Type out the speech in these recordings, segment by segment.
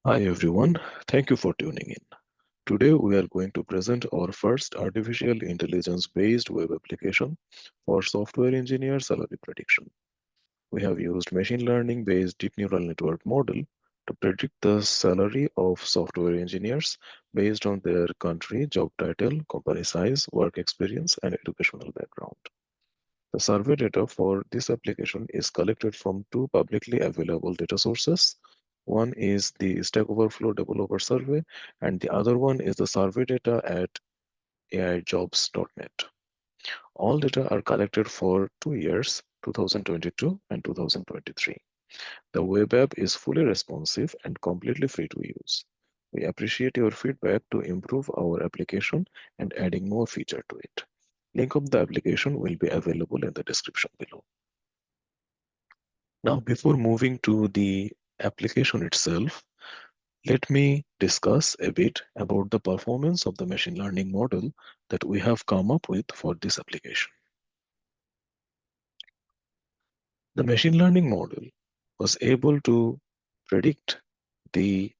Hi everyone, thank you for tuning in. Today we are going to present our first artificial intelligence based web application for software engineer salary prediction. We have used machine learning based deep neural network model to predict the salary of software engineers based on their country, job title, company size, work experience, and educational background. The survey data for this application is collected from two publicly available data sources. One is the Stack Overflow Developer Survey, and the other one is the survey data at aijobs.net. All data are collected for 2 years, 2022 and 2023. The web app is fully responsive and completely free to use. We appreciate your feedback to improve our application and adding more feature to it. Link of the application will be available in the description below. Now, before moving to the application itself, let me discuss a bit about the performance of the machine learning model that we have come up with for this application. The machine learning model was able to predict the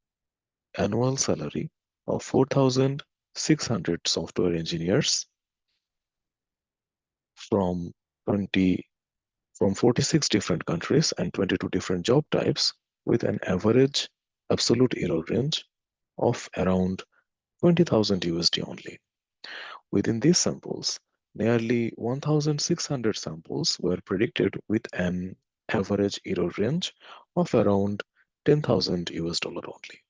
annual salary of 4,600 software engineers from 20 from 46 different countries and 22 different job types with an average absolute error range of around 20,000 USD only. Within these samples, nearly 1,600 samples were predicted with an average error range of around 10,000 US dollar only,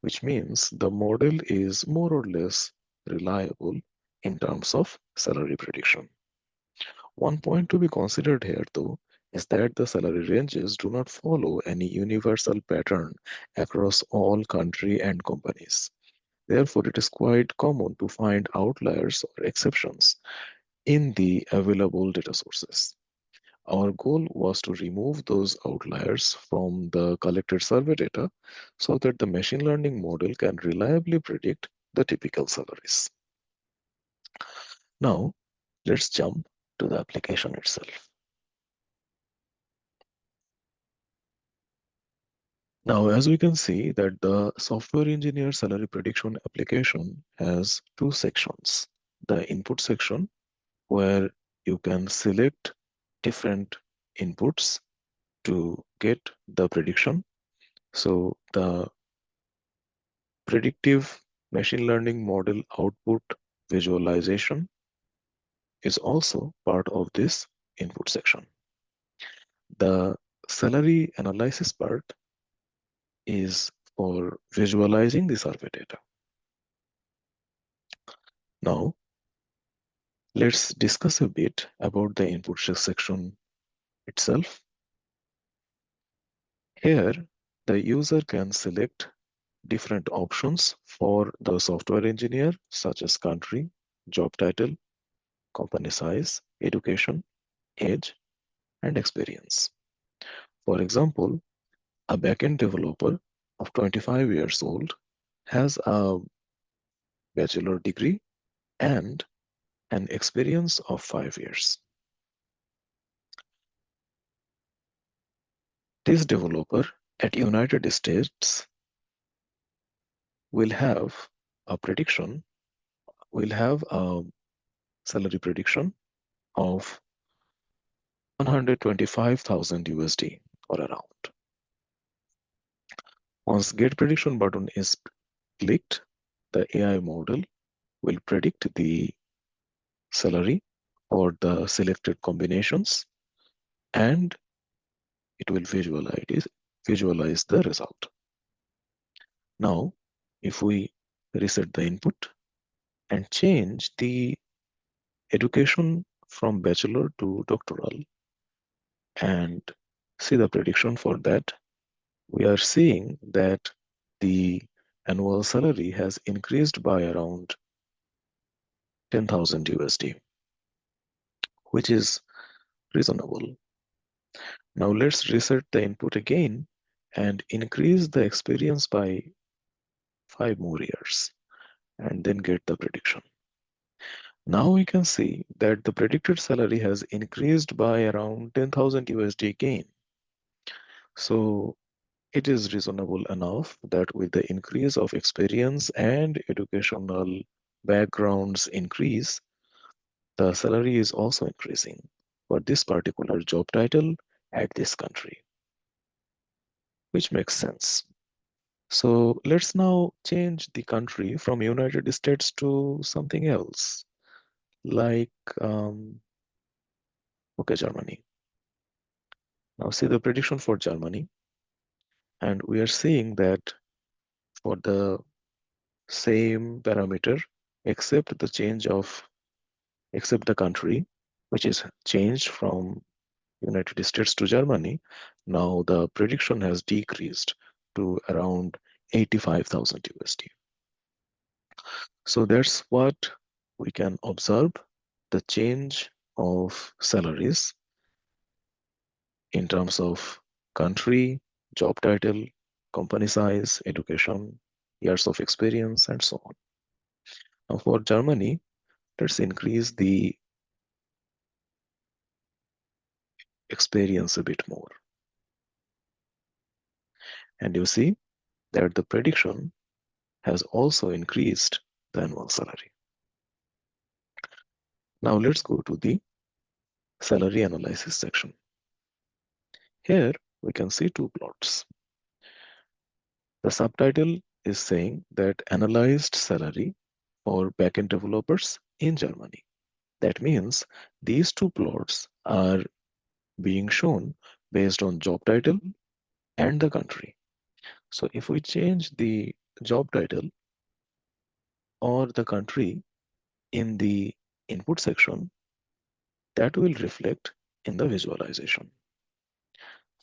which means the model is more or less reliable in terms of salary prediction. One point to be considered here, though, is that the salary ranges do not follow any universal pattern across all country and companies. Therefore, it is quite common to find outliers or exceptions in the available data sources. Our goal was to remove those outliers from the collected survey data so that the machine learning model can reliably predict the typical salaries. Now, let's jump to the application itself. Now, as we can see that the software engineer salary prediction application has two sections. The input section, where you can select different inputs to get the prediction. So the predictive machine learning model output visualization is also part of this input section. The salary analysis part is for visualizing the survey data. Now, let's discuss a bit about the input section itself. Here, the user can select different options for the software engineer, such as country, job title, company size, education, age, and experience. For example, a backend developer of 25 years old has a bachelor degree and an experience of 5 years. This developer at United States will have a prediction, will have a salary prediction of 125,000 USD or around. Once get prediction button is clicked, the AI model will predict the salary for the selected combinations and it will visualize the result. Now, if we reset the input and change the education from bachelor to doctoral and see the prediction for that, we are seeing that the annual salary has increased by around 10,000 USD, which is reasonable. Now let's reset the input again and increase the experience by 5 more years and then get the prediction. Now we can see that the predicted salary has increased by around 10,000 USD gain. So it is reasonable enough that with the increase of experience and educational backgrounds increase, the salary is also increasing for this particular job title at this country, which makes sense. So let's now change the country from United States to something else, like, okay, Germany. Now see the prediction for Germany, and we are seeing that for the same parameter, except the change of, except the country, which is changed from United States to Germany, now the prediction has decreased to around 85,000 USD. So that's what we can observe, the change of salaries in terms of country, job title, company size, education, years of experience, and so on. Now for Germany, let's increase the experience a bit more. And you see that the prediction has also increased the annual salary. Now let's go to the salary analysis section. Here we can see two plots. The subtitle is saying that analyzed salary for backend developers in Germany. That means these two plots are being shown based on job title and the country. So if we change the job title or the country in the input section, that will reflect in the visualization.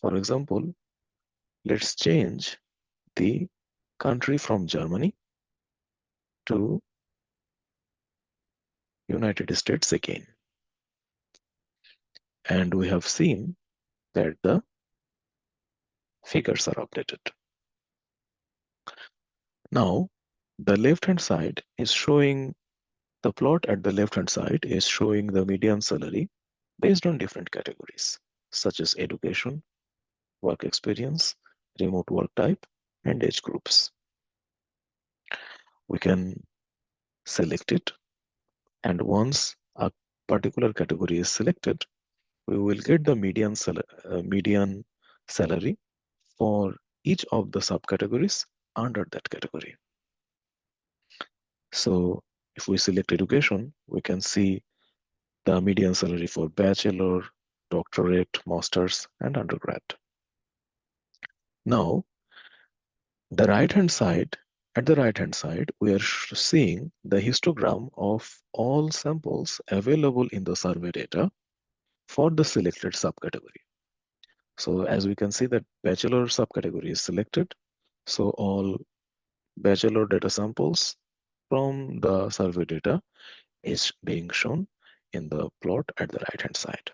For example, let's change the country from Germany to United States again. And we have seen that the figures are updated. Now, the left-hand side is showing, the plot at the left-hand side is showing the median salary based on different categories, such as education, work experience, remote work type, and age groups. We can select it, and once a particular category is selected, we will get the median salary for each of the subcategories under that category. So if we select education, we can see the median salary for bachelor, doctorate, masters, and undergrad. Now, the right hand side, at the right hand side, we are seeing the histogram of all samples available in the survey data for the selected subcategory. So as we can see that bachelor subcategory is selected. So all bachelor data samples from the survey data is being shown in the plot at the right hand side.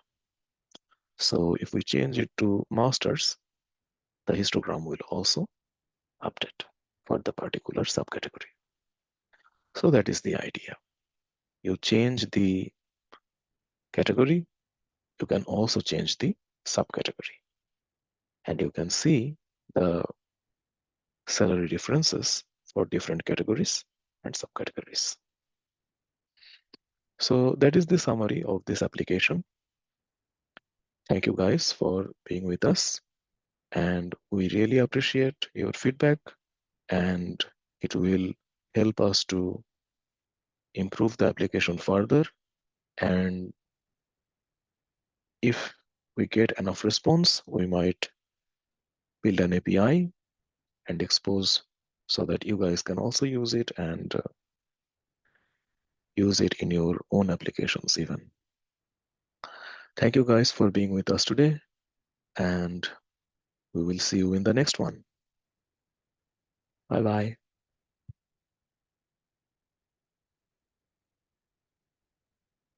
So if we change it to masters, the histogram will also update for the particular subcategory. So that is the idea. You change the category, you can also change the subcategory. And you can see the salary differences for different categories and subcategories. So that is the summary of this application. Thank you guys for being with us, and we really appreciate your feedback, and it will help us to improve the application further. And if we get enough response, we might build an API and expose so that you guys can also use it and use it in your own applications even. Thank you guys for being with us today, and we will see you in the next one. Bye bye.